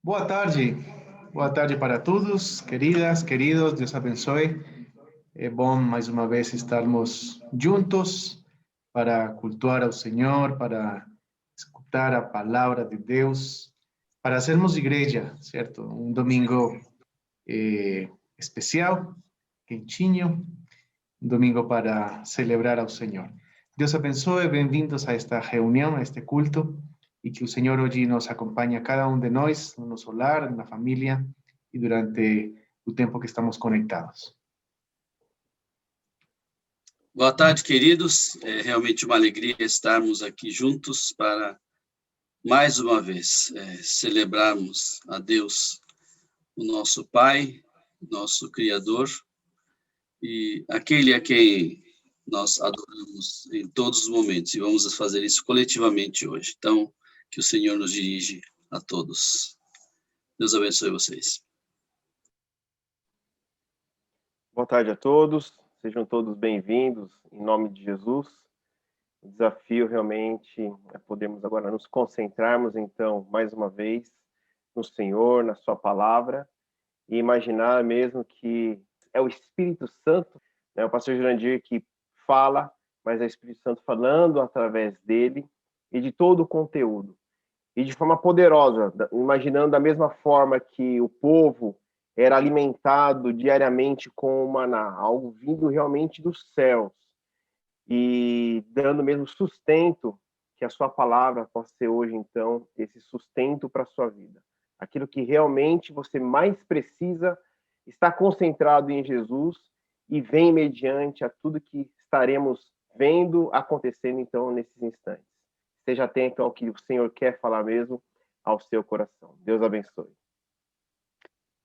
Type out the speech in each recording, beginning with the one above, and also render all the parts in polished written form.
Boa tarde para todos, queridas, queridos, Deus abençoe. É bom mais uma vez estarmos juntos para cultuar ao Senhor, para escutar a palavra de Deus, para sermos igreja, certo? Um domingo especial, quentinho, um domingo para celebrar ao Senhor. Deus abençoe, bem-vindos a esta reunião, a este culto, e que o Senhor hoje nos acompanhe a cada um de nós, no nosso lar, na família e durante o tempo que estamos conectados. Boa tarde, queridos. É realmente uma alegria estarmos aqui juntos para, mais uma vez, celebrarmos a Deus, o nosso Pai, nosso Criador, e aquele a quem nós adoramos em todos os momentos, e vamos fazer isso coletivamente hoje. Então, que o Senhor nos dirige a todos. Deus abençoe vocês. Boa tarde a todos, sejam todos bem-vindos, em nome de Jesus. O desafio realmente é podermos agora nos concentrarmos, então, mais uma vez, no Senhor, na sua palavra, e imaginar mesmo que é o Espírito Santo, né, o pastor Jurandir que fala, mas é o Espírito Santo falando através dele e de todo o conteúdo. E de forma poderosa, imaginando da mesma forma que o povo era alimentado diariamente com o maná, algo vindo realmente dos céus, e dando mesmo sustento, que a sua palavra possa ser hoje, então, esse sustento para a sua vida. Aquilo que realmente você mais precisa está concentrado em Jesus e vem mediante a tudo que estaremos vendo acontecendo, então, nesses instantes. Esteja atento ao que o Senhor quer falar mesmo ao seu coração. Deus abençoe.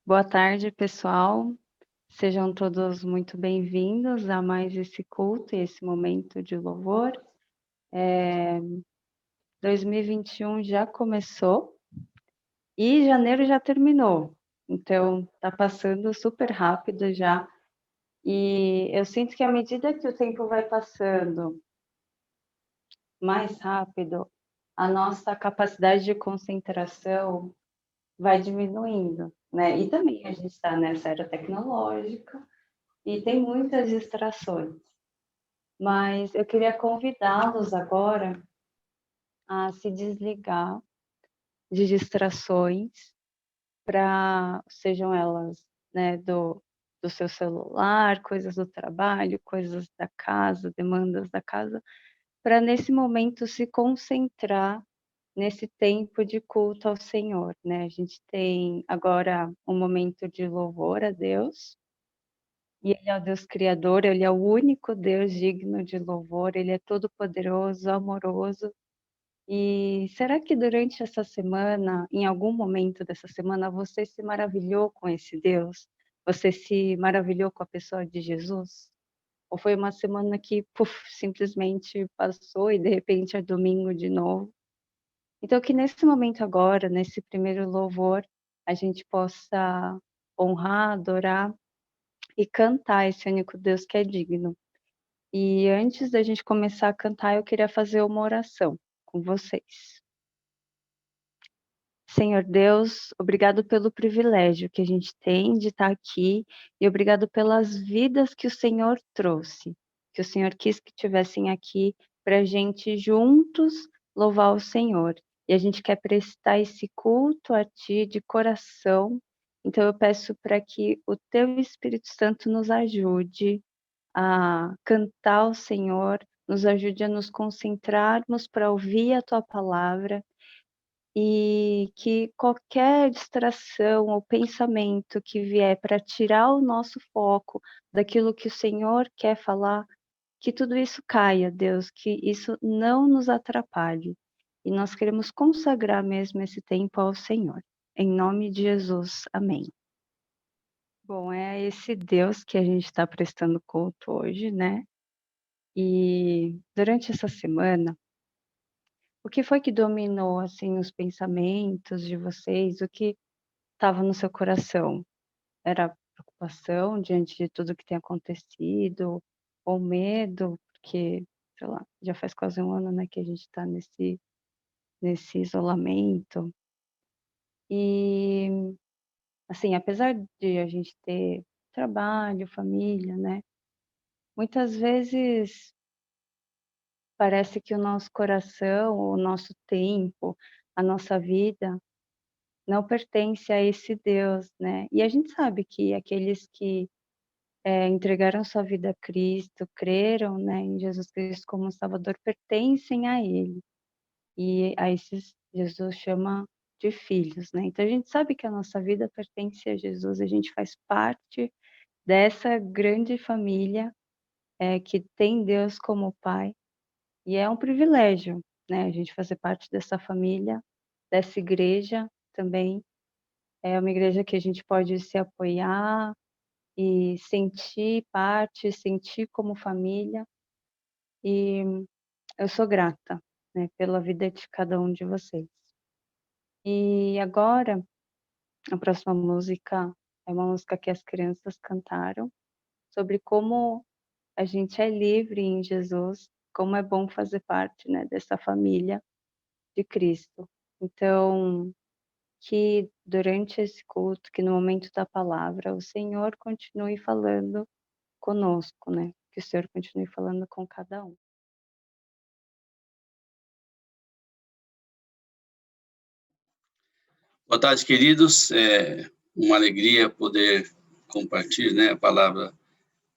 Boa tarde, pessoal. Sejam todos muito bem-vindos a mais esse culto e esse momento de louvor. 2021 já começou e janeiro já terminou. Então, tá passando super rápido já. E eu sinto que à medida que o tempo vai passando mais rápido, a nossa capacidade de concentração vai diminuindo, né? E também a gente está nessa era tecnológica e tem muitas distrações. Mas eu queria convidá-los agora a se desligar de distrações, sejam elas, né, do seu celular, coisas do trabalho, coisas da casa, demandas da casa, para nesse momento se concentrar nesse tempo de culto ao Senhor, né? A gente tem agora um momento de louvor a Deus, e Ele é o Deus Criador, Ele é o único Deus digno de louvor, Ele é todo-poderoso, amoroso. E será que durante essa semana, em algum momento dessa semana, você se maravilhou com esse Deus? Você se maravilhou com a pessoa de Jesus? Ou foi uma semana que, puf, simplesmente passou e de repente é domingo de novo? Então, que nesse momento agora, nesse primeiro louvor, a gente possa honrar, adorar e cantar esse único Deus que é digno. E antes da gente começar a cantar, eu queria fazer uma oração com vocês. Senhor Deus, obrigado pelo privilégio que a gente tem de estar aqui e obrigado pelas vidas que o Senhor trouxe, que o Senhor quis que tivessem aqui para a gente juntos louvar o Senhor. E a gente quer prestar esse culto a Ti de coração. Então eu peço para que o Teu Espírito Santo nos ajude a cantar ao Senhor, nos ajude a nos concentrarmos para ouvir a Tua palavra e que qualquer distração ou pensamento que vier para tirar o nosso foco daquilo que o Senhor quer falar, que tudo isso caia, Deus, que isso não nos atrapalhe. E nós queremos consagrar mesmo esse tempo ao Senhor. Em nome de Jesus, amém. Bom, é a esse Deus que a gente está prestando culto hoje, né? E durante essa semana, o que foi que dominou, assim, os pensamentos de vocês? O que estava no seu coração? Era preocupação diante de tudo que tem acontecido? Ou medo? Porque, sei lá, já faz quase um ano, né, que a gente está nesse isolamento. E, assim, apesar de a gente ter trabalho, família, né? Muitas vezes parece que o nosso coração, o nosso tempo, a nossa vida não pertence a esse Deus, né? E a gente sabe que aqueles que entregaram sua vida a Cristo, creram, né, em Jesus Cristo como Salvador, pertencem a Ele. E a esses Jesus chama de filhos, né? Então a gente sabe que a nossa vida pertence a Jesus, a gente faz parte dessa grande família que tem Deus como Pai, e é um privilégio, né, a gente fazer parte dessa família, dessa igreja também. É uma igreja que a gente pode se apoiar e sentir parte, sentir como família. E eu sou grata, né, pela vida de cada um de vocês. E agora, a próxima música é uma música que as crianças cantaram sobre como a gente é livre em Jesus, como é bom fazer parte, né, dessa família de Cristo. Então, que durante esse culto, que no momento da palavra, o Senhor continue falando conosco, né? Que o Senhor continue falando com cada um. Boa tarde, queridos. É uma alegria poder compartilhar, né, a palavra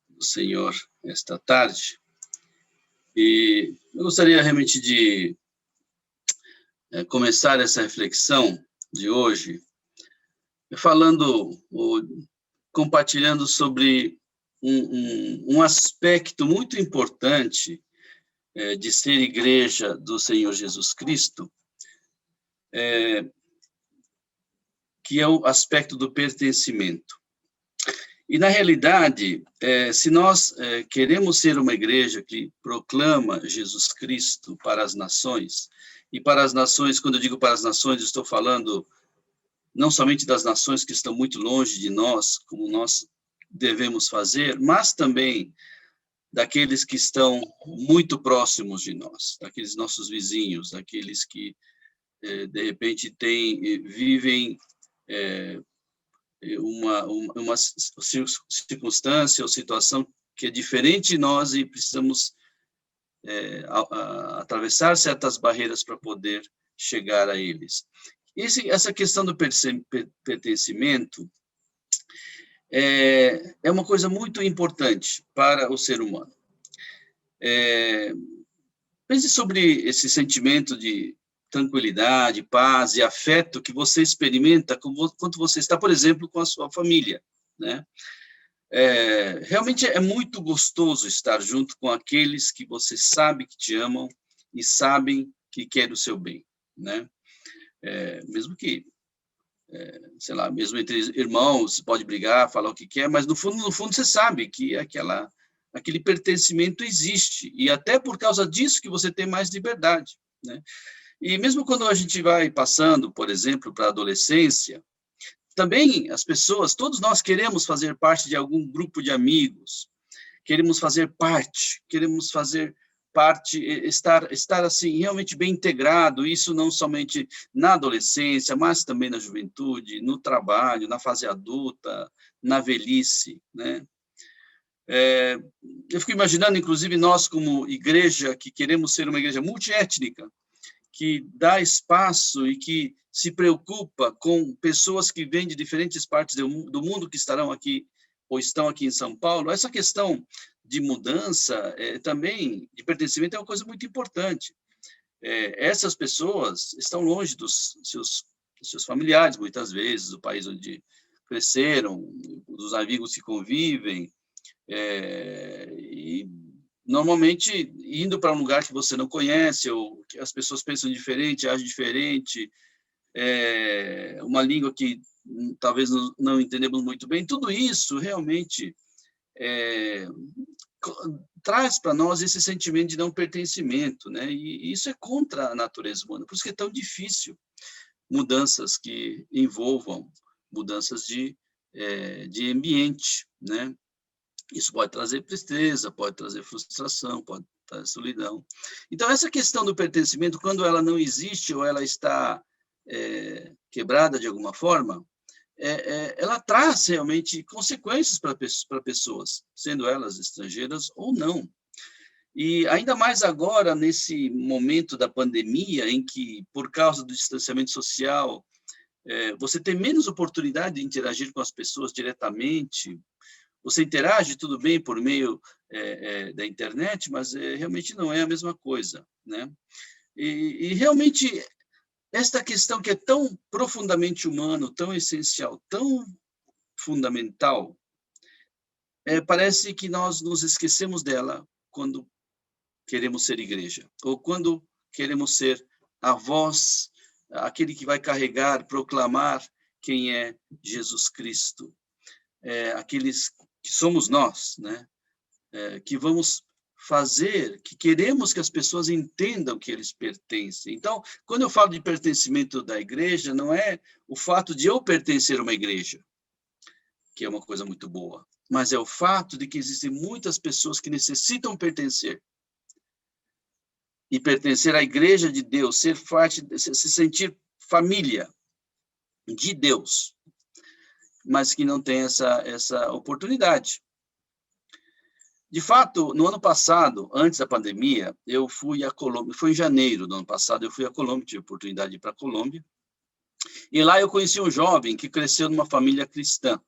do Senhor esta tarde. E eu gostaria realmente de começar essa reflexão de hoje falando, ou compartilhando sobre um aspecto muito importante de ser igreja do Senhor Jesus Cristo, que é o aspecto do pertencimento. E, na realidade, se nós queremos ser uma igreja que proclama Jesus Cristo para as nações, e para as nações, quando eu digo para as nações, estou falando não somente das nações que estão muito longe de nós, como nós devemos fazer, mas também daqueles que estão muito próximos de nós, daqueles nossos vizinhos, daqueles que, de repente, vivem uma circunstância ou situação que é diferente de nós e precisamos atravessar certas barreiras para poder chegar a eles. Essa questão do pertencimento é uma coisa muito importante para o ser humano. Pense sobre esse sentimento de tranquilidade, paz e afeto que você experimenta quando você está, por exemplo, com a sua família, né? Realmente é muito gostoso estar junto com aqueles que você sabe que te amam e sabem que querem o seu bem, né? Mesmo que, sei lá, mesmo entre irmãos, pode brigar, falar o que quer, mas no fundo você sabe que aquele pertencimento existe, e até por causa disso que você tem mais liberdade, né? E mesmo quando a gente vai passando, por exemplo, para a adolescência, também as pessoas, todos nós queremos fazer parte de algum grupo de amigos, queremos fazer parte, estar assim, realmente bem integrado, isso não somente na adolescência, mas também na juventude, no trabalho, na fase adulta, na velhice, né? Eu fico imaginando, inclusive, nós como igreja, que queremos ser uma igreja multiétnica, que dá espaço e que se preocupa com pessoas que vêm de diferentes partes do mundo que estarão aqui ou estão aqui em São Paulo. Essa questão de mudança, também, de pertencimento, é uma coisa muito importante. Essas pessoas estão longe dos seus familiares, muitas vezes, do país onde cresceram, dos amigos que convivem, e normalmente indo para um lugar que você não conhece, ou que as pessoas pensam diferente, agem diferente, uma língua que talvez não entendemos muito bem, tudo isso realmente traz para nós esse sentimento de não pertencimento, né? E isso é contra a natureza humana, por isso que é tão difícil mudanças que envolvam mudanças de ambiente, né? Isso pode trazer tristeza, pode trazer frustração, pode trazer solidão. Então, essa questão do pertencimento, quando ela não existe ou ela está quebrada de alguma forma, ela traz realmente consequências para pessoas, sendo elas estrangeiras ou não. E ainda mais agora, nesse momento da pandemia, em que, por causa do distanciamento social, você tem menos oportunidade de interagir com as pessoas diretamente. Você interage, tudo bem, por meio da internet, mas realmente não é a mesma coisa, né? E realmente, esta questão que é tão profundamente humana, tão essencial, tão fundamental, parece que nós nos esquecemos dela quando queremos ser igreja, ou quando queremos ser a voz, aquele que vai carregar, proclamar quem é Jesus Cristo. Aqueles que somos nós, né? Que vamos fazer, que queremos que as pessoas entendam que eles pertencem. Então, quando eu falo de pertencimento da igreja, não é o fato de eu pertencer a uma igreja, que é uma coisa muito boa, mas é o fato de que existem muitas pessoas que necessitam pertencer. E pertencer à igreja de Deus, ser parte, se sentir família de Deus, mas que não tem essa oportunidade. De fato, no ano passado, antes da pandemia, eu fui à Colômbia, foi em janeiro do ano passado, eu fui à Colômbia, tive a oportunidade de ir para a Colômbia, e lá eu conheci um jovem que cresceu numa família cristã.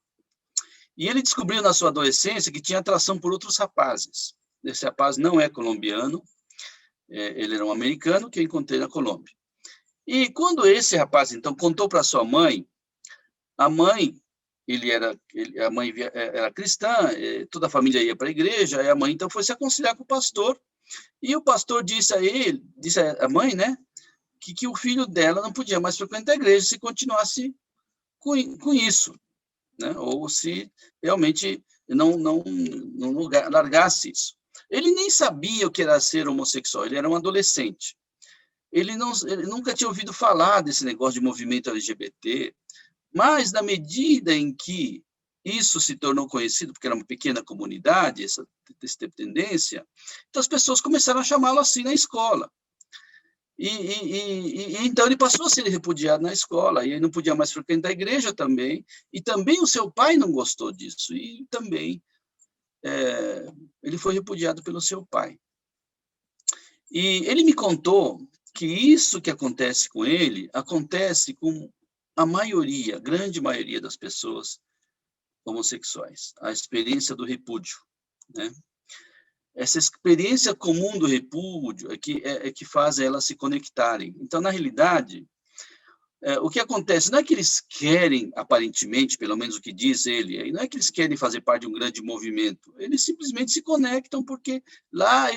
E ele descobriu na sua adolescência que tinha atração por outros rapazes. Esse rapaz não é colombiano, ele era um americano que eu encontrei na Colômbia. E quando esse rapaz, então, contou para sua mãe, a mãe, a mãe era cristã, toda a família ia para a igreja, e a mãe, então, foi se aconselhar com o pastor, e o pastor disse à mãe, né, que o filho dela não podia mais frequentar a igreja se continuasse com isso, né, ou se realmente não largasse isso. Ele nem sabia o que era ser homossexual, ele era um adolescente. Ele nunca tinha ouvido falar desse negócio de movimento LGBT, mas na medida em que isso se tornou conhecido, porque era uma pequena comunidade, essa tendência, então as pessoas começaram a chamá-lo assim na escola. E então ele passou a ser repudiado na escola, e ele não podia mais frequentar a igreja também, e também o seu pai não gostou disso, e também ele foi repudiado pelo seu pai. E ele me contou que isso que acontece com ele, acontece com a maioria, a grande maioria das pessoas homossexuais, a experiência do repúdio, né? Essa experiência comum do repúdio é que faz elas se conectarem. Então, na realidade, o que acontece não é que eles querem, aparentemente, pelo menos o que diz ele, não é que eles querem fazer parte de um grande movimento, eles simplesmente se conectam porque lá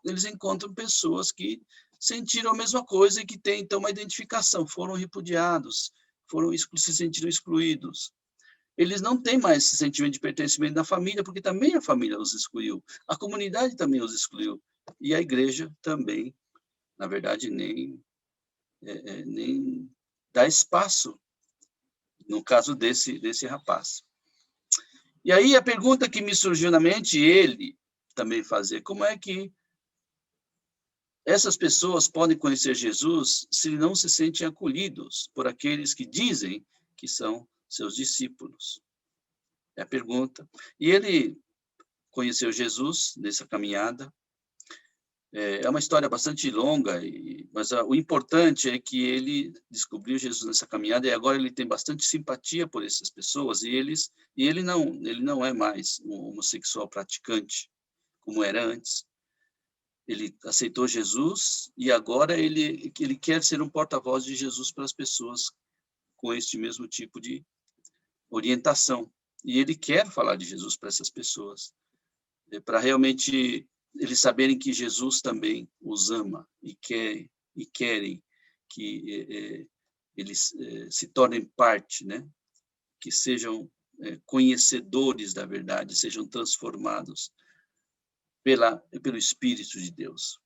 eles encontram pessoas que sentiram a mesma coisa e que têm, então, uma identificação, foram repudiados, se sentiram excluídos. Eles não têm mais esse sentimento de pertencimento da família, porque também a família os excluiu, a comunidade também os excluiu, e a igreja também, na verdade, nem dá espaço, no caso desse rapaz. E aí a pergunta que me surgiu na mente, ele também fazer, como é que essas pessoas podem conhecer Jesus se não se sentem acolhidos por aqueles que dizem que são seus discípulos? É a pergunta. E ele conheceu Jesus nessa caminhada. É uma história bastante longa, mas o importante é que ele descobriu Jesus nessa caminhada e agora ele tem bastante simpatia por essas pessoas e ele não é mais um homossexual praticante como era antes. Ele aceitou Jesus e agora ele quer ser um porta-voz de Jesus para as pessoas com este mesmo tipo de orientação. E ele quer falar de Jesus para essas pessoas, para realmente eles saberem que Jesus também os ama e querem que eles se tornem parte, né? Que sejam conhecedores da verdade, sejam transformados pelo Espírito de Deus.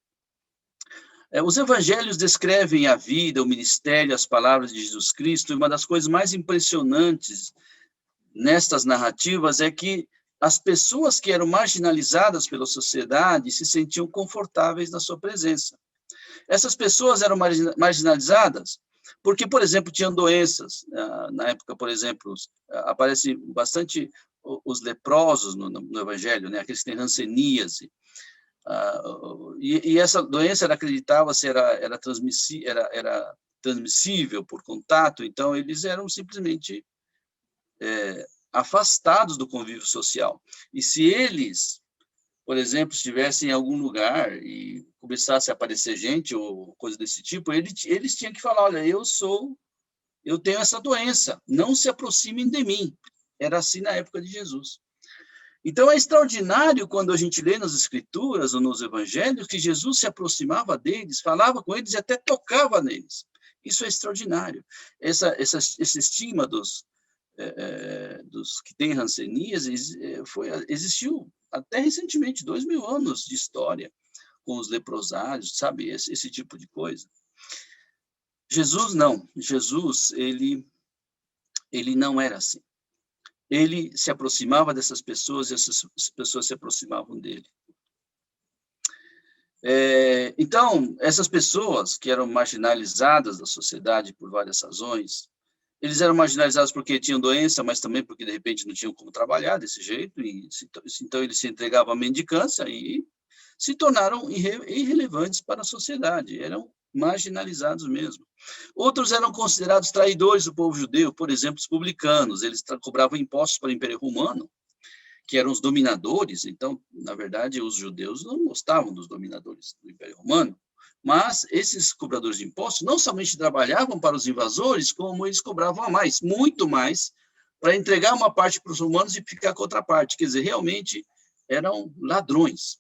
Os evangelhos descrevem a vida, o ministério, as palavras de Jesus Cristo, e uma das coisas mais impressionantes nestas narrativas é que as pessoas que eram marginalizadas pela sociedade se sentiam confortáveis na sua presença. Essas pessoas eram marginalizadas Porque, por exemplo, tinham doenças. Na época, por exemplo, aparece bastante os leprosos no Evangelho, né? Aqueles que têm hanseníase. E essa doença era acreditava-se era transmissível por contato, então eles eram simplesmente afastados do convívio social. E se eles, por exemplo, estivessem em algum lugar e começasse a aparecer gente ou coisa desse tipo, eles tinham que falar, olha, eu tenho essa doença, não se aproximem de mim. Era assim na época de Jesus. Então, é extraordinário quando a gente lê nas Escrituras ou nos Evangelhos que Jesus se aproximava deles, falava com eles e até tocava neles. Isso é extraordinário. Esse estigma dos que têm hanseníase existiu até recentemente, 2000 anos de história, com os leprosários, sabe? Esse tipo de coisa. Jesus, não. Jesus, ele não era assim. Ele se aproximava dessas pessoas e essas pessoas se aproximavam dele. Então, essas pessoas que eram marginalizadas da sociedade por várias razões, eles eram marginalizados porque tinham doença, mas também porque, de repente, não tinham como trabalhar desse jeito, e então eles se entregavam à mendicância e se tornaram irrelevantes para a sociedade, eram marginalizados mesmo. Outros eram considerados traidores do povo judeu, por exemplo, os publicanos, eles cobravam impostos para o Império Romano, que eram os dominadores, então, na verdade, os judeus não gostavam dos dominadores do Império Romano, mas esses cobradores de impostos não somente trabalhavam para os invasores, como eles cobravam a mais, muito mais, para entregar uma parte para os romanos e ficar com outra parte, quer dizer, realmente eram ladrões.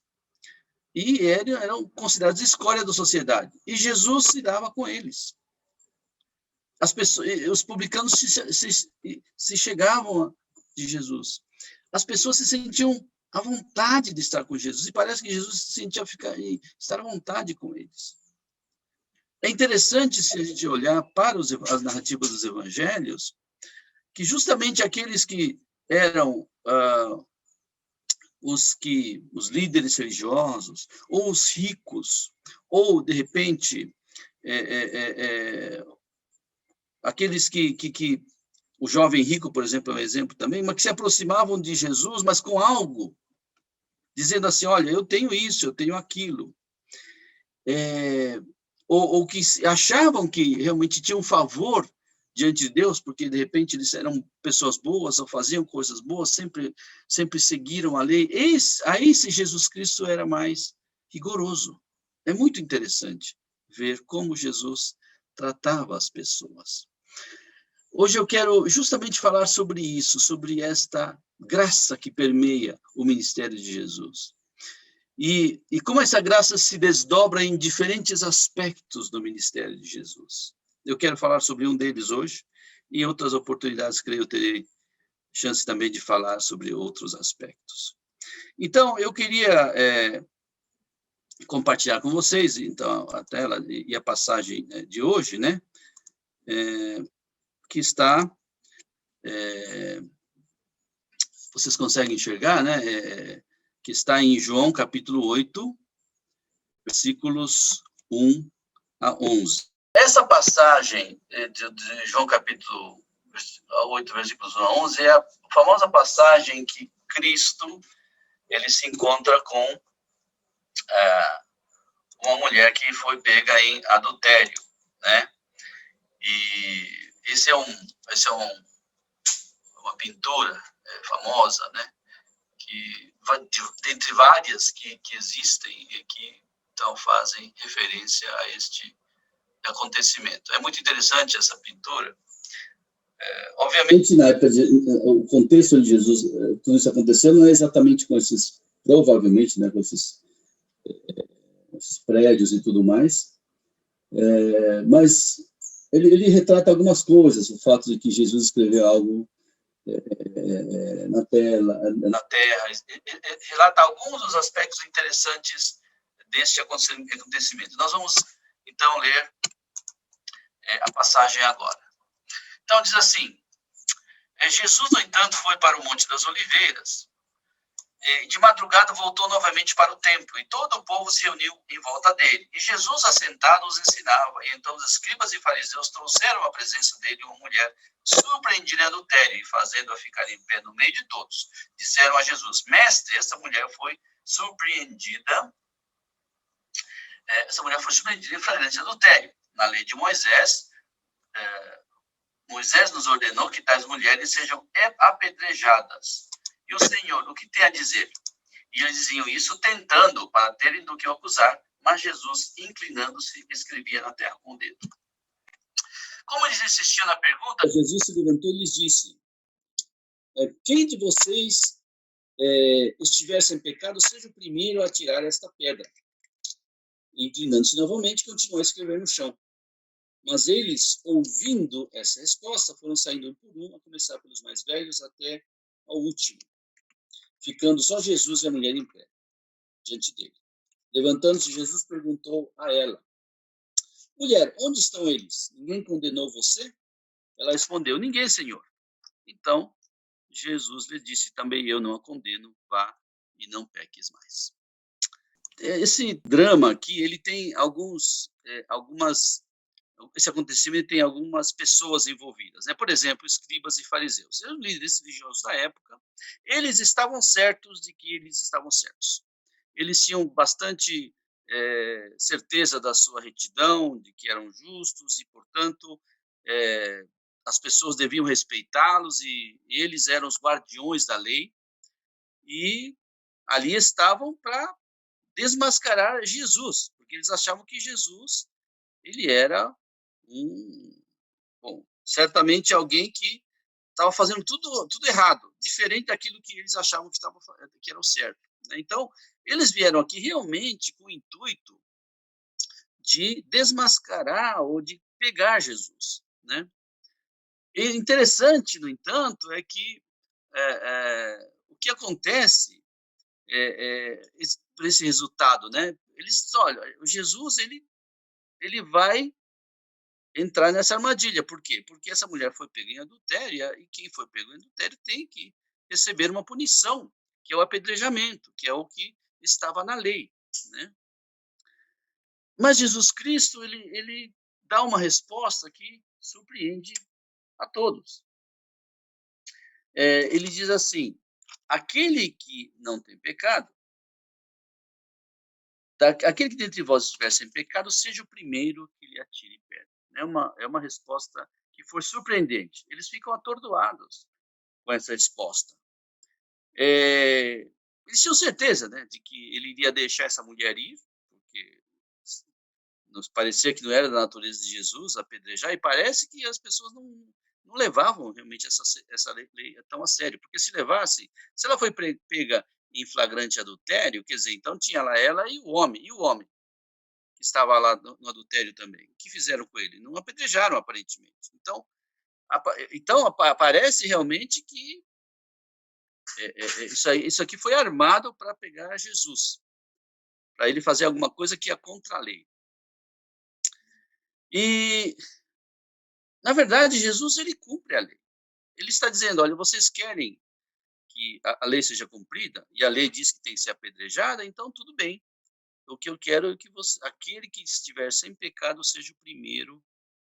E eram considerados escória da sociedade. E Jesus se dava com eles. As pessoas, os publicanos se chegavam de Jesus. As pessoas se sentiam à vontade de estar com Jesus. E parece que Jesus se sentia estar à vontade com eles. É interessante, se a gente olhar para as narrativas dos evangelhos, que justamente aqueles que eram os líderes religiosos, ou os ricos, ou, de repente, aqueles que o jovem rico, por exemplo, é um exemplo também, mas que se aproximavam de Jesus, mas com algo, dizendo assim, olha, eu tenho isso, eu tenho aquilo. Ou que achavam que realmente tinham favor diante de Deus, porque, de repente, eles eram pessoas boas, ou faziam coisas boas, sempre seguiram a lei. A esse Jesus Cristo era mais rigoroso. É muito interessante ver como Jesus tratava as pessoas. Hoje eu quero justamente falar sobre isso, sobre esta graça que permeia o ministério de Jesus. E como essa graça se desdobra em diferentes aspectos do ministério de Jesus. Eu quero falar sobre um deles hoje, e em outras oportunidades, creio, eu terei chance também de falar sobre outros aspectos. Então, eu queria compartilhar com vocês, então, a tela e a passagem de hoje, né, que está... vocês conseguem enxergar, né, que está em João, capítulo 8, versículos 1 a 11. Essa passagem de João, capítulo 8, versículos 1 a 11, é a famosa passagem que Cristo ele se encontra com uma mulher que foi pega em adultério, né? E esse é uma pintura famosa, né? Que dentre várias que existem e que então fazem referência a este acontecimento. É muito interessante essa pintura. Obviamente, na época o contexto de Jesus, tudo isso aconteceu não é exatamente com esses, provavelmente, né, com esses prédios e tudo mais, mas ele retrata algumas coisas, o fato de que Jesus escreveu algo na terra, relata alguns dos aspectos interessantes deste acontecimento. Nós vamos, então, ler a passagem agora. Então, diz assim, Jesus, no entanto, foi para o Monte das Oliveiras, De madrugada voltou novamente para o templo, e todo o povo se reuniu em volta dele. E Jesus, assentado, os ensinava. E então os escribas e fariseus trouxeram à presença dele uma mulher surpreendida em adultério, e fazendo-a ficar em pé no meio de todos, disseram a Jesus: Mestre, essa mulher foi surpreendida em flagrante adultério. Na lei de Moisés, Moisés nos ordenou que tais mulheres sejam apedrejadas. E o Senhor, o que tem a dizer? E eles diziam isso tentando, para terem do que o acusar, mas Jesus, inclinando-se, escrevia na terra com o dedo. Como eles insistiam na pergunta, Jesus se levantou e lhes disse: quem de vocês estiver sem pecado, seja o primeiro a tirar esta pedra. E, inclinando-se novamente, continuou a escrever no chão. Mas eles, ouvindo essa resposta, foram saindo um por um, a começar pelos mais velhos até ao último, ficando só Jesus e a mulher em pé, diante dele. Levantando-se, Jesus perguntou a ela: Mulher, onde estão eles? Ninguém condenou você? Ela respondeu: Ninguém, Senhor. Então, Jesus lhe disse: Também eu não a condeno, vá e não peques mais. Esse drama aqui, ele tem esse acontecimento tem algumas pessoas envolvidas, né? Por exemplo, escribas e fariseus. Os líderes religiosos da época, eles estavam certos de que eles estavam certos. Eles tinham bastante certeza da sua retidão, de que eram justos e, portanto, as pessoas deviam respeitá-los e eles eram os guardiões da lei e ali estavam para desmascarar Jesus, porque eles achavam que Jesus ele era certamente alguém que estava fazendo tudo errado, diferente daquilo que eles achavam que era o certo, né? Então, eles vieram aqui realmente com o intuito de desmascarar ou de pegar Jesus, né? E interessante, no entanto, é que o que acontece para esse resultado, né? Eles, olha, Jesus ele vai entrar nessa armadilha. Por quê? Porque essa mulher foi pega em adultério e quem foi pego em adultério tem que receber uma punição, que é o apedrejamento, que é o que estava na lei, né? Mas Jesus Cristo, ele dá uma resposta que surpreende a todos. Ele diz assim: aquele que não tem pecado, aquele que dentre vós estiver sem pecado, seja o primeiro que lhe atire pedra. É uma resposta que foi surpreendente. Eles ficam atordoados com essa resposta. Eles tinham certeza, né, de que ele iria deixar essa mulher ir, porque nos parecia que não era da natureza de Jesus apedrejar, e parece que as pessoas não levavam realmente essa lei tão a sério, porque se levasse, se ela foi pega em flagrante adultério, quer dizer, então tinha lá ela e o homem que estava lá no adultério também. O que fizeram com ele? Não apedrejaram, aparentemente. Então parece realmente que isso aqui foi armado para pegar Jesus, para ele fazer alguma coisa que ia contra a lei. E, na verdade, Jesus ele cumpre a lei. Ele está dizendo: olha, vocês querem que a lei seja cumprida, e a lei diz que tem que ser apedrejada, então tudo bem. O que eu quero é que aquele que estiver sem pecado seja o primeiro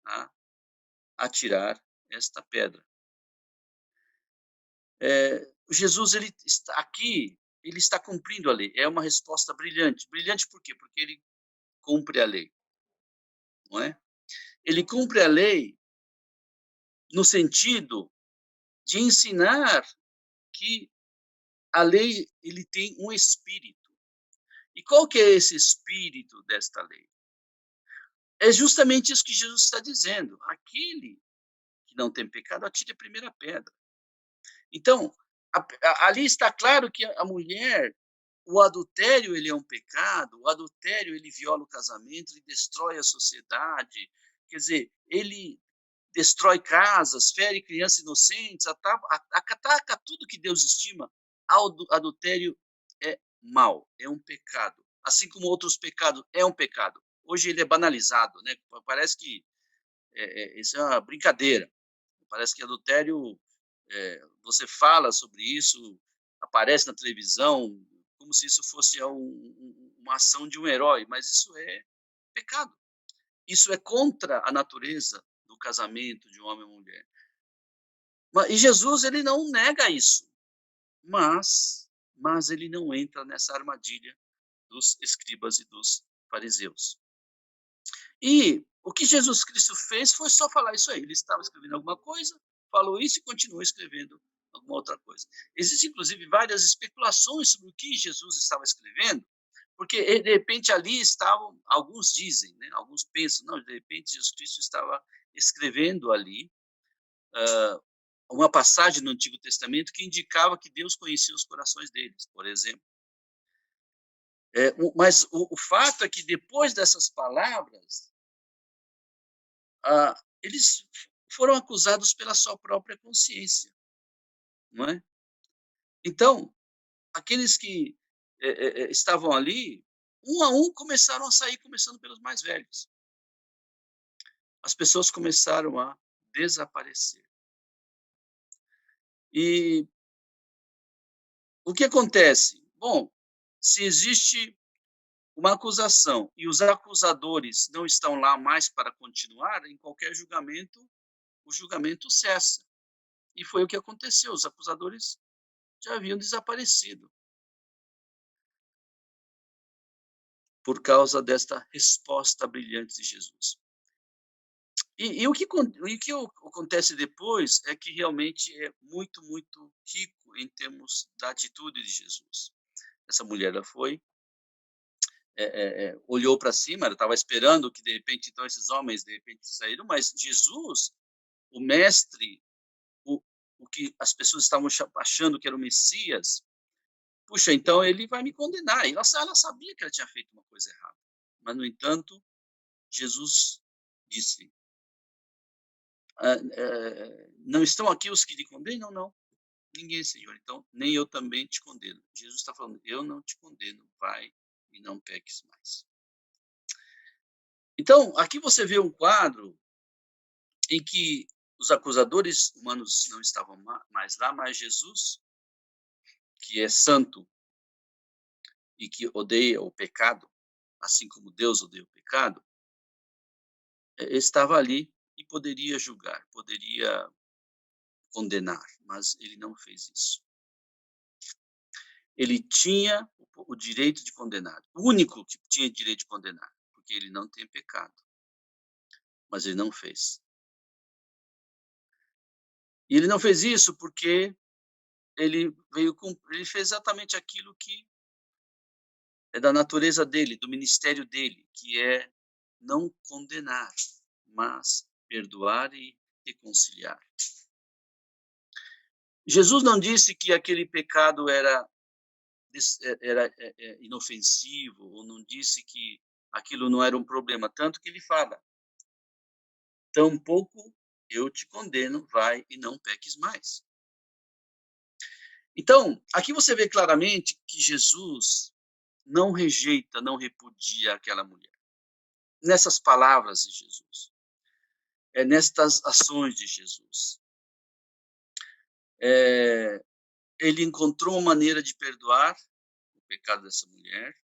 a atirar esta pedra. Jesus ele está cumprindo a lei. É uma resposta brilhante. Brilhante por quê? Porque ele cumpre a lei, não é? Ele cumpre a lei no sentido de ensinar que a lei ele tem um espírito. E qual que é esse espírito desta lei? É justamente isso que Jesus está dizendo. Aquele que não tem pecado, atire a primeira pedra. Então, ali está claro que a mulher, o adultério ele é um pecado, o adultério ele viola o casamento, ele destrói a sociedade, quer dizer, ele destrói casas, fere crianças inocentes, ataca tudo que Deus estima. Adultério é mal, é um pecado. Assim como outros pecados, é um pecado. Hoje ele é banalizado, né? Parece que isso é uma brincadeira. Parece que adultério, você fala sobre isso, aparece na televisão, como se isso fosse uma ação de um herói, mas isso é pecado. Isso é contra a natureza do casamento de um homem e uma mulher. E Jesus, ele não nega isso, mas ele não entra nessa armadilha dos escribas e dos fariseus. E o que Jesus Cristo fez foi só falar isso aí. Ele estava escrevendo alguma coisa, falou isso e continuou escrevendo alguma outra coisa. Existem, inclusive, várias especulações sobre o que Jesus estava escrevendo, porque, de repente, ali estavam, alguns dizem, né, alguns pensam, não, de repente, Jesus Cristo estava escrevendo ali uma passagem no Antigo Testamento que indicava que Deus conhecia os corações deles, por exemplo. Mas o fato é que, depois dessas palavras, eles foram acusados pela sua própria consciência, não é? Então, aqueles que estavam ali, um a um, começaram a sair, começando pelos mais velhos. As pessoas começaram a desaparecer. E o que acontece? Bom, se existe uma acusação e os acusadores não estão lá mais para continuar, em qualquer julgamento, o julgamento cessa. E foi o que aconteceu, os acusadores já haviam desaparecido por causa desta resposta brilhante de Jesus. E o que acontece depois é que realmente é muito, muito rico em termos da atitude de Jesus. Essa mulher, ela foi, olhou para cima, ela estava esperando que, de repente, então, esses homens, de repente, saíram, mas Jesus, o mestre, o que as pessoas estavam achando que era o Messias, puxa, então ele vai me condenar. E ela sabia que ela tinha feito uma coisa errada. Mas, no entanto, Jesus disse, não estão aqui os que lhe condenam? Não, ninguém, Senhor. Então, nem eu também te condeno. Jesus está falando, eu não te condeno, vai e não peques mais. Então, aqui você vê um quadro em que os acusadores humanos não estavam mais lá, mas Jesus, que é santo e que odeia o pecado, assim como Deus odeia o pecado, estava ali e poderia julgar, poderia condenar, mas ele não fez isso. Ele tinha o direito de condenar, o único que tinha direito de condenar, porque ele não tem pecado, mas ele não fez. E ele não fez isso porque ele fez exatamente aquilo que é da natureza dele, do ministério dele, que é não condenar, mas perdoar e reconciliar. Jesus não disse que aquele pecado era inofensivo, ou não disse que aquilo não era um problema, tanto que ele fala, tampouco eu te condeno, vai e não peques mais. Então, aqui você vê claramente que Jesus não rejeita, não repudia aquela mulher. Nessas palavras de Jesus, nestas ações de Jesus. Ele encontrou uma maneira de perdoar o pecado dessa mulher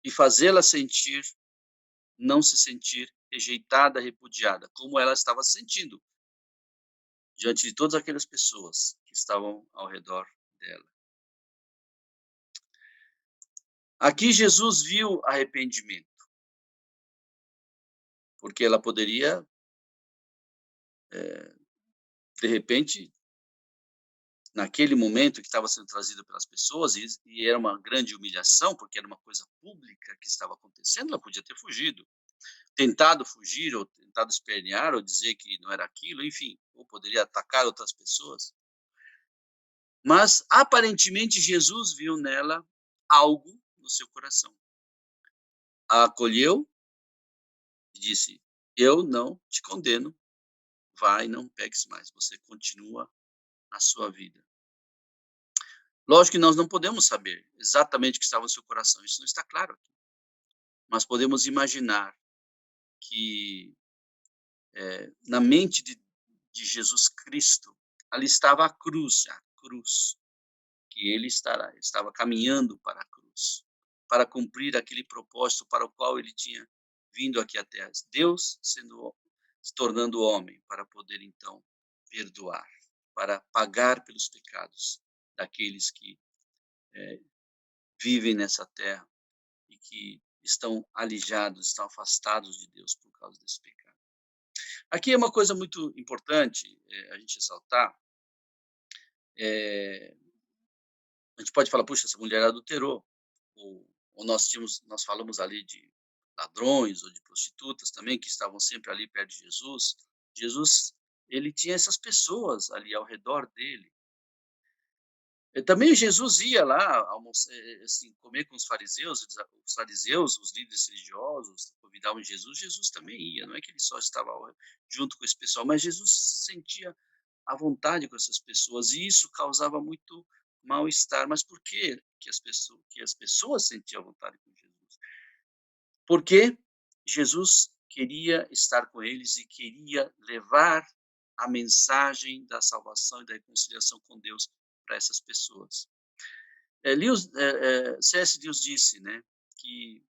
e fazê-la não se sentir rejeitada, repudiada, como ela estava se sentindo diante de todas aquelas pessoas que estavam ao redor dela. Aqui Jesus viu arrependimento, porque ela poderia, de repente, naquele momento que estava sendo trazido pelas pessoas, e era uma grande humilhação, porque era uma coisa pública que estava acontecendo, ela podia ter fugido, tentado fugir, ou tentado espernear, ou dizer que não era aquilo, enfim, ou poderia atacar outras pessoas. Mas, aparentemente, Jesus viu nela algo no seu coração. A acolheu e disse, eu não te condeno, vai, não peques mais, você continua a sua vida. Lógico que nós não podemos saber exatamente o que estava no seu coração, isso não está claro aqui. Mas podemos imaginar que na mente de Jesus Cristo, ali estava a cruz. que ele estava caminhando para a cruz, para cumprir aquele propósito para o qual ele tinha vindo aqui à Terra. Deus se tornando homem para poder, então, perdoar, para pagar pelos pecados daqueles que vivem nessa terra e que estão alijados, estão afastados de Deus por causa desse pecado. Aqui é uma coisa muito importante a gente ressaltar. A gente pode falar, puxa, essa mulher adulterou, ou nós falamos ali de ladrões ou de prostitutas também, que estavam sempre ali perto de Jesus. Jesus, ele tinha essas pessoas ali ao redor dele. Também Jesus ia lá assim, comer com os fariseus, os líderes religiosos, convidavam Jesus. Jesus também ia, não é que ele só estava junto com esse pessoal, mas Jesus sentia à vontade com essas pessoas, e isso causava muito mal-estar. Mas por que as pessoas sentiam à vontade com Jesus? Porque Jesus queria estar com eles e queria levar a mensagem da salvação e da reconciliação com Deus para essas pessoas. C.S. Lewis disse, né, que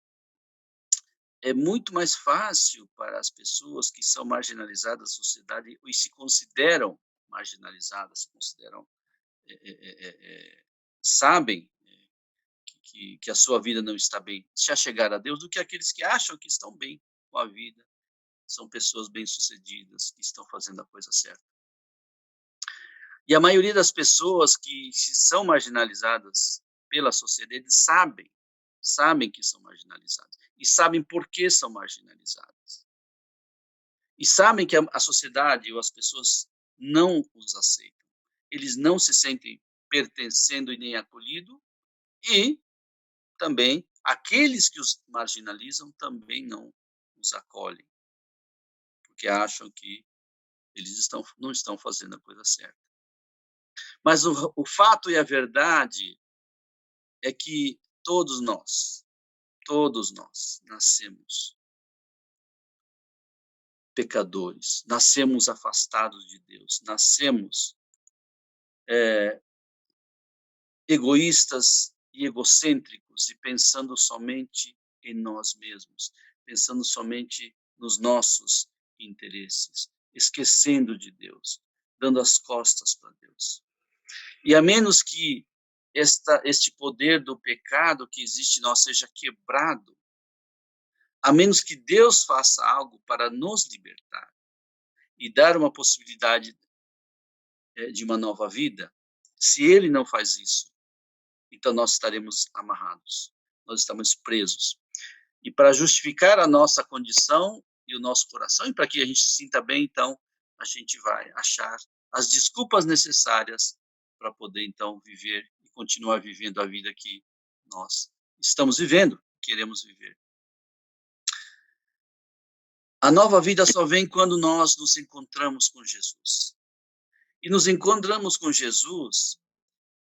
é muito mais fácil para as pessoas que são marginalizadas da sociedade e se consideram marginalizadas, sabem que a sua vida não está bem, se chegar a Deus, do que aqueles que acham que estão bem com a vida, são pessoas bem-sucedidas, que estão fazendo a coisa certa. E a maioria das pessoas que são marginalizadas pela sociedade sabem que são marginalizadas, e sabem por que são marginalizadas. E sabem que a sociedade ou as pessoas não os aceitam. Eles não se sentem pertencendo e nem acolhidos, e também aqueles que os marginalizam também não os acolhem, porque acham que eles não estão fazendo a coisa certa. Mas o fato e a verdade é que todos nós nascemos pecadores, nascemos afastados de Deus, nascemos egoístas e egocêntricos e pensando somente em nós mesmos, pensando somente nos nossos interesses, esquecendo de Deus, dando as costas para Deus. E a menos que este poder do pecado que existe em nós seja quebrado, a menos que Deus faça algo para nos libertar e dar uma possibilidade de uma nova vida, se Ele não faz isso, então nós estaremos amarrados, nós estamos presos. E para justificar a nossa condição e o nosso coração, e para que a gente se sinta bem, então, a gente vai achar as desculpas necessárias para poder, então, viver e continuar vivendo a vida que nós estamos vivendo, queremos viver. A nova vida só vem quando nós nos encontramos com Jesus. E nos encontramos com Jesus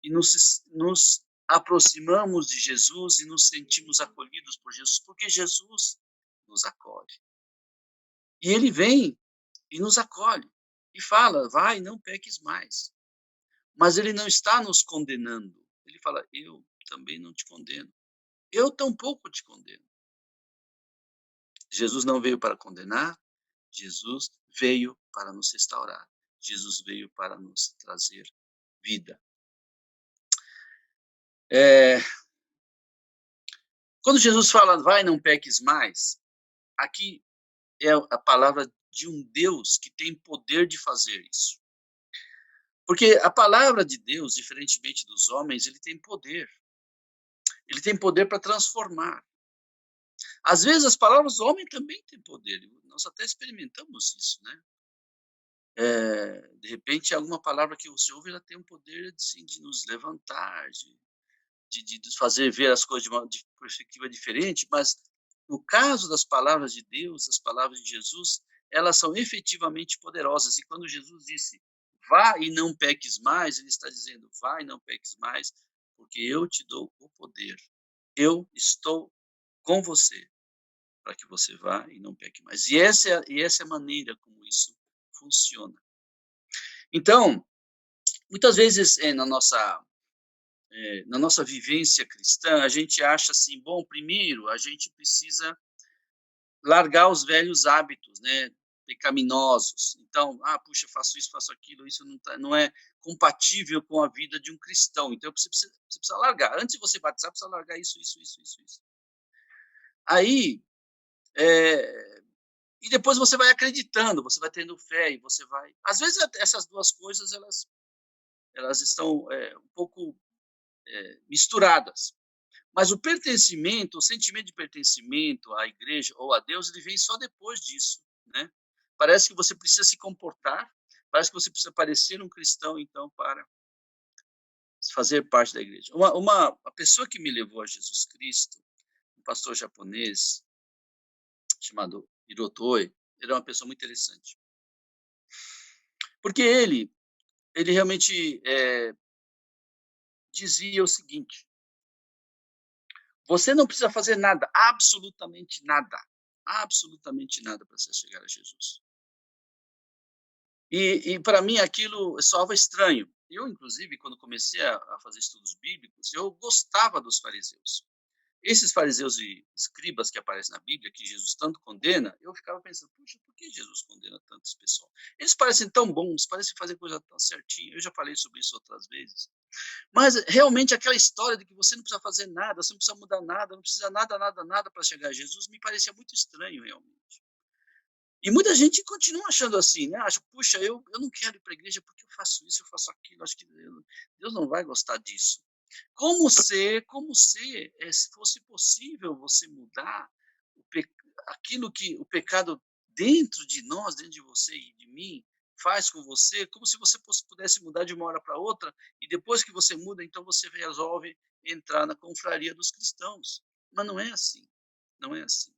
e nos aproximamos de Jesus e nos sentimos acolhidos por Jesus, porque Jesus nos acolhe. E Ele vem e nos acolhe e fala, vai, não peques mais. Mas Ele não está nos condenando. Ele fala, eu também não te condeno. Eu tampouco te condeno. Jesus não veio para condenar, Jesus veio para nos restaurar. Jesus veio para nos trazer vida. Quando Jesus fala, vai, não peques mais, aqui é a palavra de um Deus que tem poder de fazer isso. Porque a palavra de Deus, diferentemente dos homens, ele tem poder. Ele tem poder para transformar. Às vezes as palavras do homem também têm poder. Nós até experimentamos isso, né? De repente, alguma palavra que você ouve, ela tem um poder assim, de nos levantar, de fazer ver as coisas de perspectiva diferente, mas no caso das palavras de Deus, as palavras de Jesus, elas são efetivamente poderosas. E quando Jesus disse, vá e não peques mais, ele está dizendo, vá e não peques mais, porque eu te dou o poder. Eu estou com você, para que você vá e não peque mais. E essa é a maneira como isso funciona. Então, muitas vezes na nossa na nossa vivência cristã, a gente acha assim, bom, primeiro a gente precisa largar os velhos hábitos, né, pecaminosos. Então, puxa, faço isso, faço aquilo, isso não é compatível com a vida de um cristão. Então, você precisa largar. Antes de você batizar, precisa largar isso, isso, isso, isso, isso. Aí, e depois você vai acreditando, você vai tendo fé e você vai... Às vezes, essas duas coisas, elas estão um pouco misturadas. Mas o pertencimento, o sentimento de pertencimento à igreja ou a Deus, ele vem só depois disso, né? Parece que você precisa se comportar, parece que você precisa parecer um cristão, então, para fazer parte da igreja. A pessoa que me levou a Jesus Cristo, um pastor japonês chamado Hirotoi, ele é uma pessoa muito interessante. Porque ele realmente dizia o seguinte: você não precisa fazer nada, absolutamente nada para você chegar a Jesus. E para mim aquilo soava estranho. Eu, inclusive, quando comecei a fazer estudos bíblicos, eu gostava dos fariseus. Esses fariseus e escribas que aparecem na Bíblia, que Jesus tanto condena, eu ficava pensando, puxa, por que Jesus condena tanto esse pessoal? Eles parecem tão bons, parecem fazer coisa tão certinha. Eu já falei sobre isso outras vezes. Mas, realmente, aquela história de que você não precisa fazer nada, você não precisa mudar nada, não precisa nada para chegar a Jesus, me parecia muito estranho, realmente. E muita gente continua achando assim, né? Acha, puxa, eu não quero ir para a igreja porque eu faço isso, eu faço aquilo, acho que Deus não vai gostar disso. Se fosse possível você mudar aquilo que o pecado dentro de nós, dentro de você e de mim, faz com você, como se você pudesse mudar de uma hora para outra, e depois que você muda, então você resolve entrar na confraria dos cristãos. Mas não é assim, não é assim.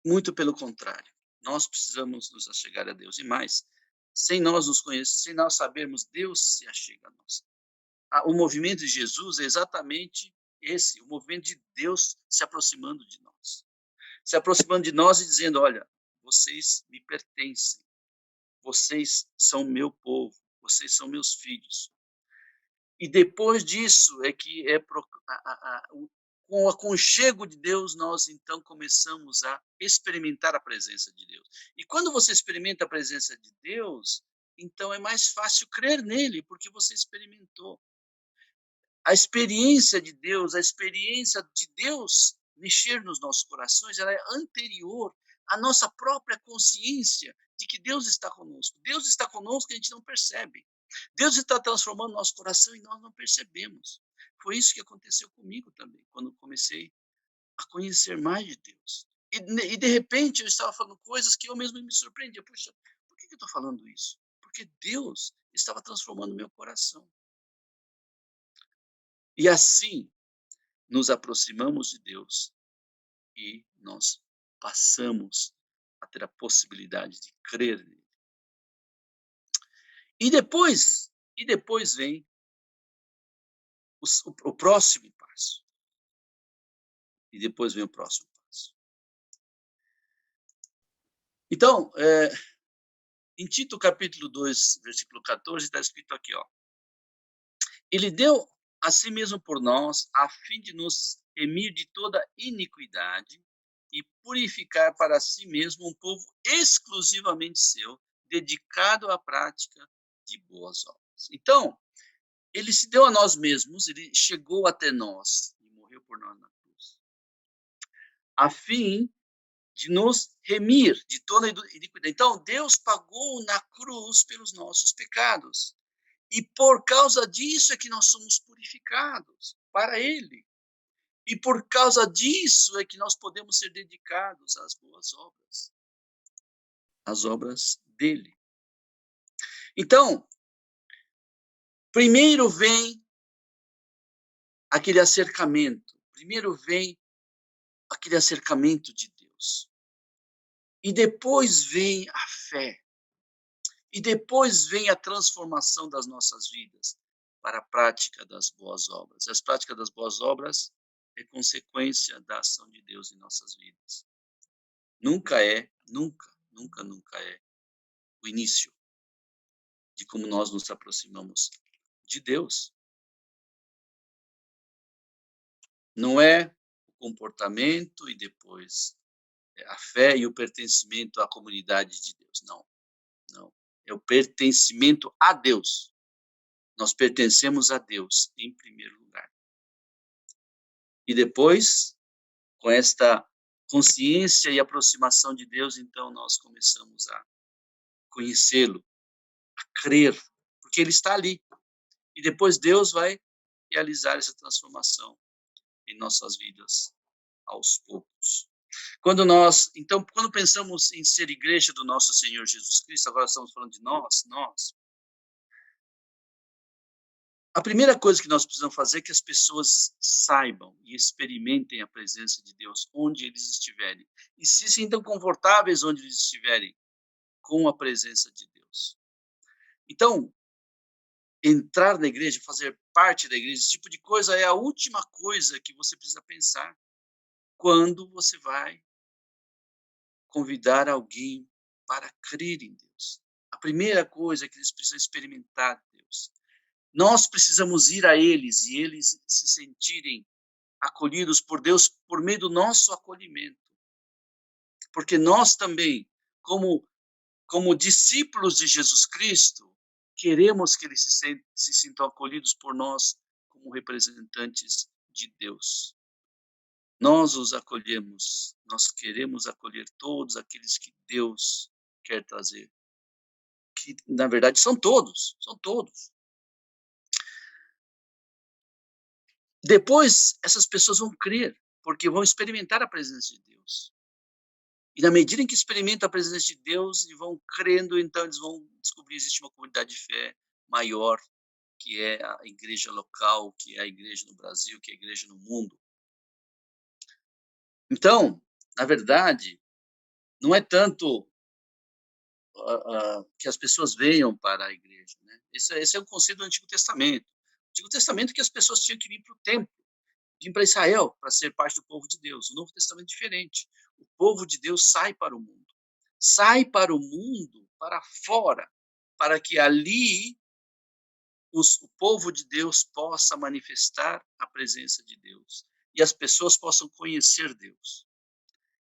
Muito pelo contrário, nós precisamos nos achegar a Deus. E mais, sem nós nos conhecer, sem nós sabermos, Deus se achega a nós. O movimento de Jesus é exatamente esse, o movimento de Deus se aproximando de nós. Se aproximando de nós e dizendo, olha, vocês me pertencem, vocês são meu povo, vocês são meus filhos. E depois disso é que com o aconchego de Deus, nós então começamos a experimentar a presença de Deus. E quando você experimenta a presença de Deus, então é mais fácil crer nele, porque você experimentou. A experiência de Deus mexer nos nossos corações, ela é anterior à nossa própria consciência de que Deus está conosco. Deus está conosco e a gente não percebe. Deus está transformando nosso coração e nós não percebemos. Foi isso que aconteceu comigo também, quando comecei a conhecer mais de Deus. E de repente eu estava falando coisas que eu mesmo me surpreendia. Puxa, por que eu estou falando isso? Porque Deus estava transformando meu coração. E assim, nos aproximamos de Deus e nós passamos a ter a possibilidade de crer nele. E depois vem o próximo passo. E depois vem o próximo passo. Então, em Tito capítulo 2, versículo 14, está escrito aqui, ó. Ele deu a si mesmo por nós, a fim de nos remir de toda iniquidade e purificar para si mesmo um povo exclusivamente seu, dedicado à prática de boas obras. Então, ele se deu a nós mesmos, ele chegou até nós e morreu por nós na cruz, a fim de nos remir de toda iniquidade. Então, Deus pagou na cruz pelos nossos pecados. E por causa disso é que nós somos purificados para Ele. E por causa disso é que nós podemos ser dedicados às boas obras, às obras dele. Então, primeiro vem aquele acercamento, de Deus. E depois vem a fé. E depois vem a transformação das nossas vidas para a prática das boas obras. A prática das boas obras é consequência da ação de Deus em nossas vidas. Nunca é o início de como nós nos aproximamos de Deus. Não é o comportamento e depois a fé e o pertencimento à comunidade de Deus. Não, não. É o pertencimento a Deus. Nós pertencemos a Deus em primeiro lugar. E depois, com esta consciência e aproximação de Deus, então nós começamos a conhecê-lo, a crer, porque ele está ali. E depois Deus vai realizar essa transformação em nossas vidas aos poucos. Quando pensamos em ser igreja do nosso Senhor Jesus Cristo, agora estamos falando de nós, a primeira coisa que nós precisamos fazer é que as pessoas saibam e experimentem a presença de Deus onde eles estiverem. E se sintam confortáveis onde eles estiverem com a presença de Deus. Então, entrar na igreja, fazer parte da igreja, esse tipo de coisa é a última coisa que você precisa pensar quando você vai convidar alguém para crer em Deus. A primeira coisa é que eles precisam experimentar Deus. Nós precisamos ir a eles e eles se sentirem acolhidos por Deus por meio do nosso acolhimento. Porque nós também, como discípulos de Jesus Cristo, queremos que eles se sintam acolhidos por nós como representantes de Deus. Nós os acolhemos, nós queremos acolher todos aqueles que Deus quer trazer. Que, na verdade, são todos. Depois, essas pessoas vão crer, porque vão experimentar a presença de Deus. E na medida em que experimentam a presença de Deus e vão crendo, então eles vão descobrir que existe uma comunidade de fé maior, que é a igreja local, que é a igreja no Brasil, que é a igreja no mundo. Então, na verdade, não é tanto que as pessoas venham para a igreja, né? Esse é o conceito do Antigo Testamento. O Antigo Testamento é que as pessoas tinham que vir para o templo, vir para Israel, para ser parte do povo de Deus. O Novo Testamento é diferente. O povo de Deus sai para o mundo. Sai para o mundo, para fora, para que ali o povo de Deus possa manifestar a presença de Deus e as pessoas possam conhecer Deus.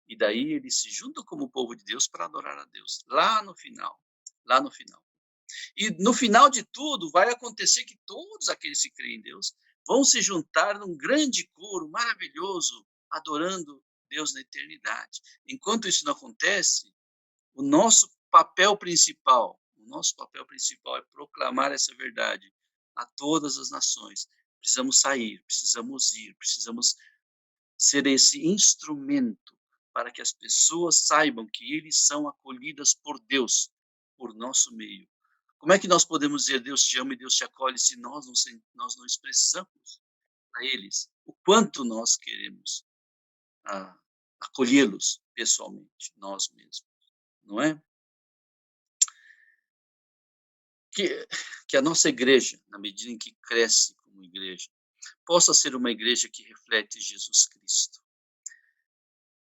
E daí eles se juntam como povo de Deus para adorar a Deus, lá no final. E no final de tudo, vai acontecer que todos aqueles que creem em Deus vão se juntar num grande coro maravilhoso, adorando Deus na eternidade. Enquanto isso não acontece, o nosso papel principal é proclamar essa verdade a todas as nações. Precisamos sair, precisamos ir, precisamos ser esse instrumento para que as pessoas saibam que eles são acolhidas por Deus, por nosso meio. Como é que nós podemos dizer Deus te ama e Deus te acolhe se nós não expressamos a eles o quanto nós queremos acolhê-los pessoalmente, nós mesmos, não é? Que a nossa igreja, na medida em que cresce como igreja, possa ser uma igreja que reflete Jesus Cristo,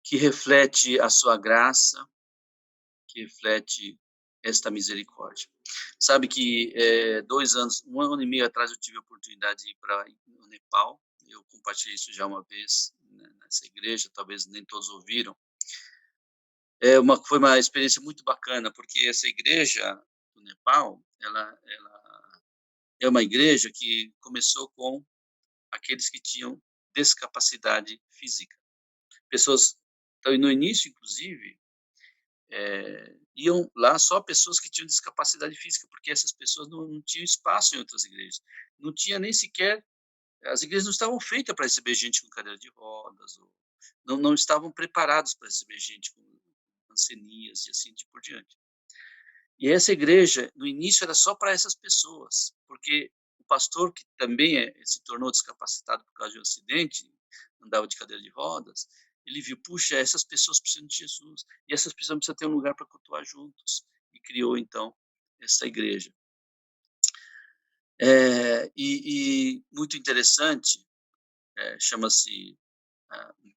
que reflete a sua graça, que reflete esta misericórdia. Sabe que 2 anos, 1 ano e meio atrás, eu tive a oportunidade de ir para o Nepal. Eu compartilhei isso já uma vez, né, nessa igreja, talvez nem todos ouviram. Foi uma experiência muito bacana, porque essa igreja do Nepal, ela é uma igreja que começou com aqueles que tinham descapacidade física. Pessoas, então, no início, inclusive, iam lá só pessoas que tinham discapacidade física, porque essas pessoas não tinham espaço em outras igrejas. Não tinha nem sequer, as igrejas não estavam feitas para receber gente com cadeira de rodas, ou não estavam preparados para receber gente com ancenias e assim por diante. E essa igreja, no início, era só para essas pessoas, porque o pastor, que também se tornou descapacitado por causa de um acidente, andava de cadeira de rodas, ele viu, puxa, essas pessoas precisam de Jesus, e essas pessoas precisam ter um lugar para cultuar juntos, e criou, então, essa igreja. Muito interessante, chama-se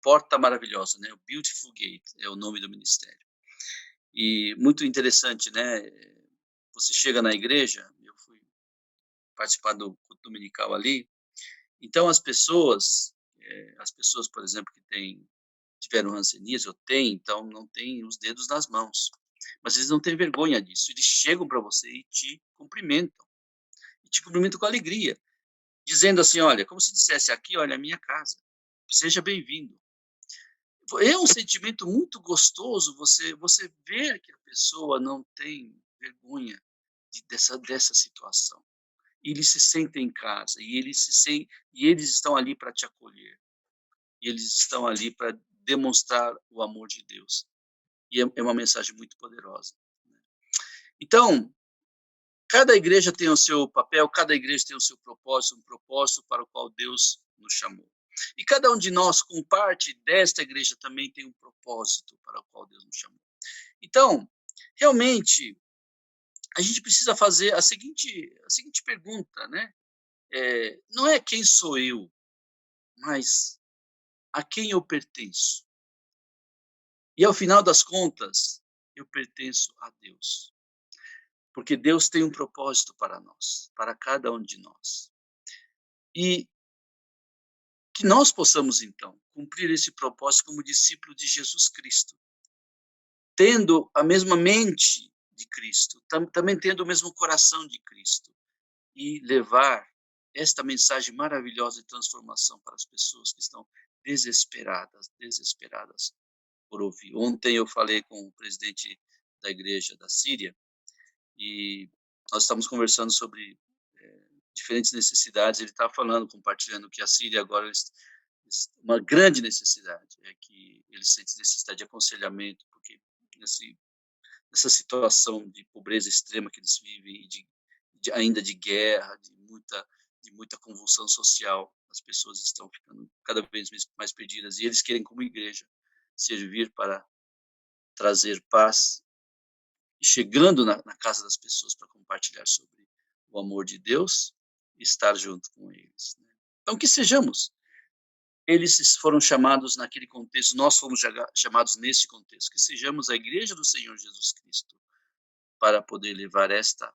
Porta Maravilhosa, né? O Beautiful Gate é o nome do ministério. E muito interessante, né? Você chega na igreja, eu fui participar do culto dominical ali, então as pessoas as pessoas, por exemplo, que tiveram hanseníase, ou têm, então não têm os dedos nas mãos. Mas eles não têm vergonha disso. Eles chegam para você e te cumprimentam. E te cumprimentam com alegria. Dizendo assim, olha, como se dissesse aqui, olha, a minha casa. Seja bem-vindo. É um sentimento muito gostoso você ver que a pessoa não tem vergonha dessa situação. E eles se sentem em casa, e eles estão ali para te acolher. E eles estão ali para demonstrar o amor de Deus. E é uma mensagem muito poderosa. Então, cada igreja tem o seu papel, cada igreja tem o seu propósito, um propósito para o qual Deus nos chamou. E cada um de nós, como parte desta igreja, também tem um propósito para o qual Deus nos chamou. Então, realmente, a gente precisa fazer a seguinte pergunta, né? Não é quem sou eu, mas a quem eu pertenço. E ao final das contas, eu pertenço a Deus. Porque Deus tem um propósito para nós, para cada um de nós. E que nós possamos, então, cumprir esse propósito como discípulo de Jesus Cristo, tendo a mesma mente de Cristo, também tendo o mesmo coração de Cristo, e levar esta mensagem maravilhosa de transformação para as pessoas que estão desesperadas por ouvir. Ontem eu falei com o presidente da igreja da Síria, e nós estamos conversando sobre diferentes necessidades. Ele estava falando, compartilhando que a Síria agora uma grande necessidade é que eles sentem necessidade de aconselhamento, porque nessa situação de pobreza extrema que eles vivem e ainda de guerra, de muita convulsão social, as pessoas estão ficando cada vez mais perdidas, e eles querem, como igreja, servir para trazer paz, e chegando na casa das pessoas para compartilhar sobre o amor de Deus e estar junto com eles, né? Então, que sejamos. Eles foram chamados naquele contexto, nós fomos chamados nesse contexto, que sejamos a igreja do Senhor Jesus Cristo, para poder levar esta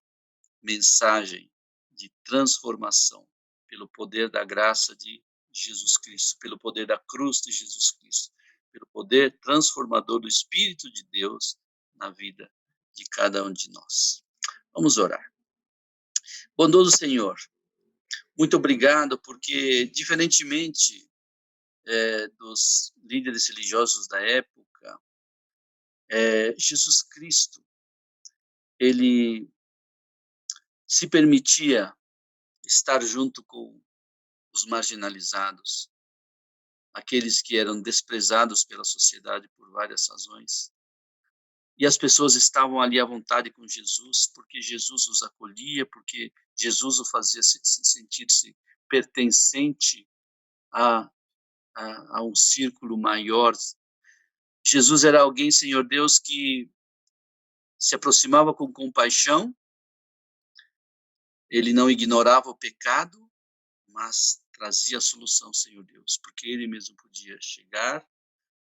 mensagem de transformação pelo poder da graça de Jesus Cristo, pelo poder da cruz de Jesus Cristo, pelo poder transformador do Espírito de Deus na vida de cada um de nós. Vamos orar. Bondoso Senhor, muito obrigado, porque diferentemente dos líderes religiosos da época, Jesus Cristo, ele se permitia estar junto com os marginalizados, aqueles que eram desprezados pela sociedade por várias razões. E as pessoas estavam ali à vontade com Jesus, porque Jesus os acolhia, porque Jesus o fazia sentir-se pertencente a um círculo maior. Jesus era alguém, Senhor Deus, que se aproximava com compaixão, ele não ignorava o pecado, mas trazia a solução, Senhor Deus, porque ele mesmo podia chegar,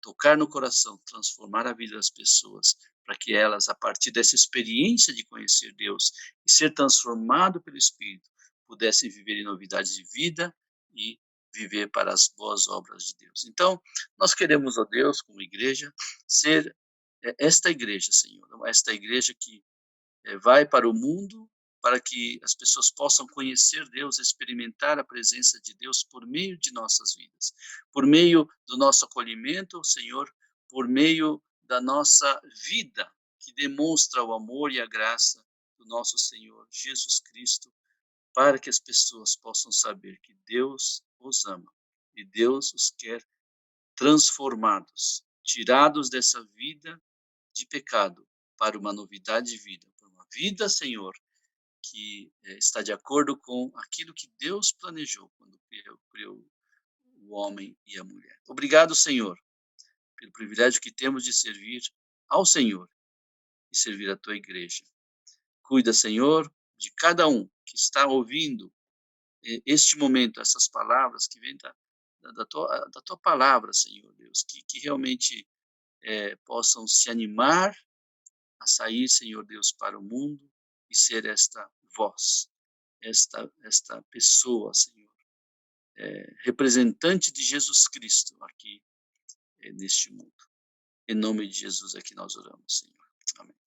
tocar no coração, transformar a vida das pessoas, para que elas, a partir dessa experiência de conhecer Deus e ser transformado pelo Espírito, pudessem viver em novidades de vida e viver para as boas obras de Deus. Então, nós queremos, ó Deus, como igreja, ser esta igreja, Senhor, esta igreja que vai para o mundo, para que as pessoas possam conhecer Deus, experimentar a presença de Deus por meio de nossas vidas, por meio do nosso acolhimento, Senhor, por meio da nossa vida, que demonstra o amor e a graça do nosso Senhor Jesus Cristo, para que as pessoas possam saber que Deus os ama e Deus os quer transformados, tirados dessa vida de pecado para uma novidade de vida, para uma vida, Senhor, que está de acordo com aquilo que Deus planejou quando criou o homem e a mulher. Obrigado, Senhor, pelo privilégio que temos de servir ao Senhor e servir a tua igreja. Cuida, Senhor, de cada um que está ouvindo este momento, essas palavras que vêm da tua palavra, Senhor Deus, que realmente possam se animar a sair, Senhor Deus, para o mundo e ser esta voz, esta pessoa, Senhor, representante de Jesus Cristo aqui neste mundo. Em nome de Jesus é que nós oramos, Senhor. Amém.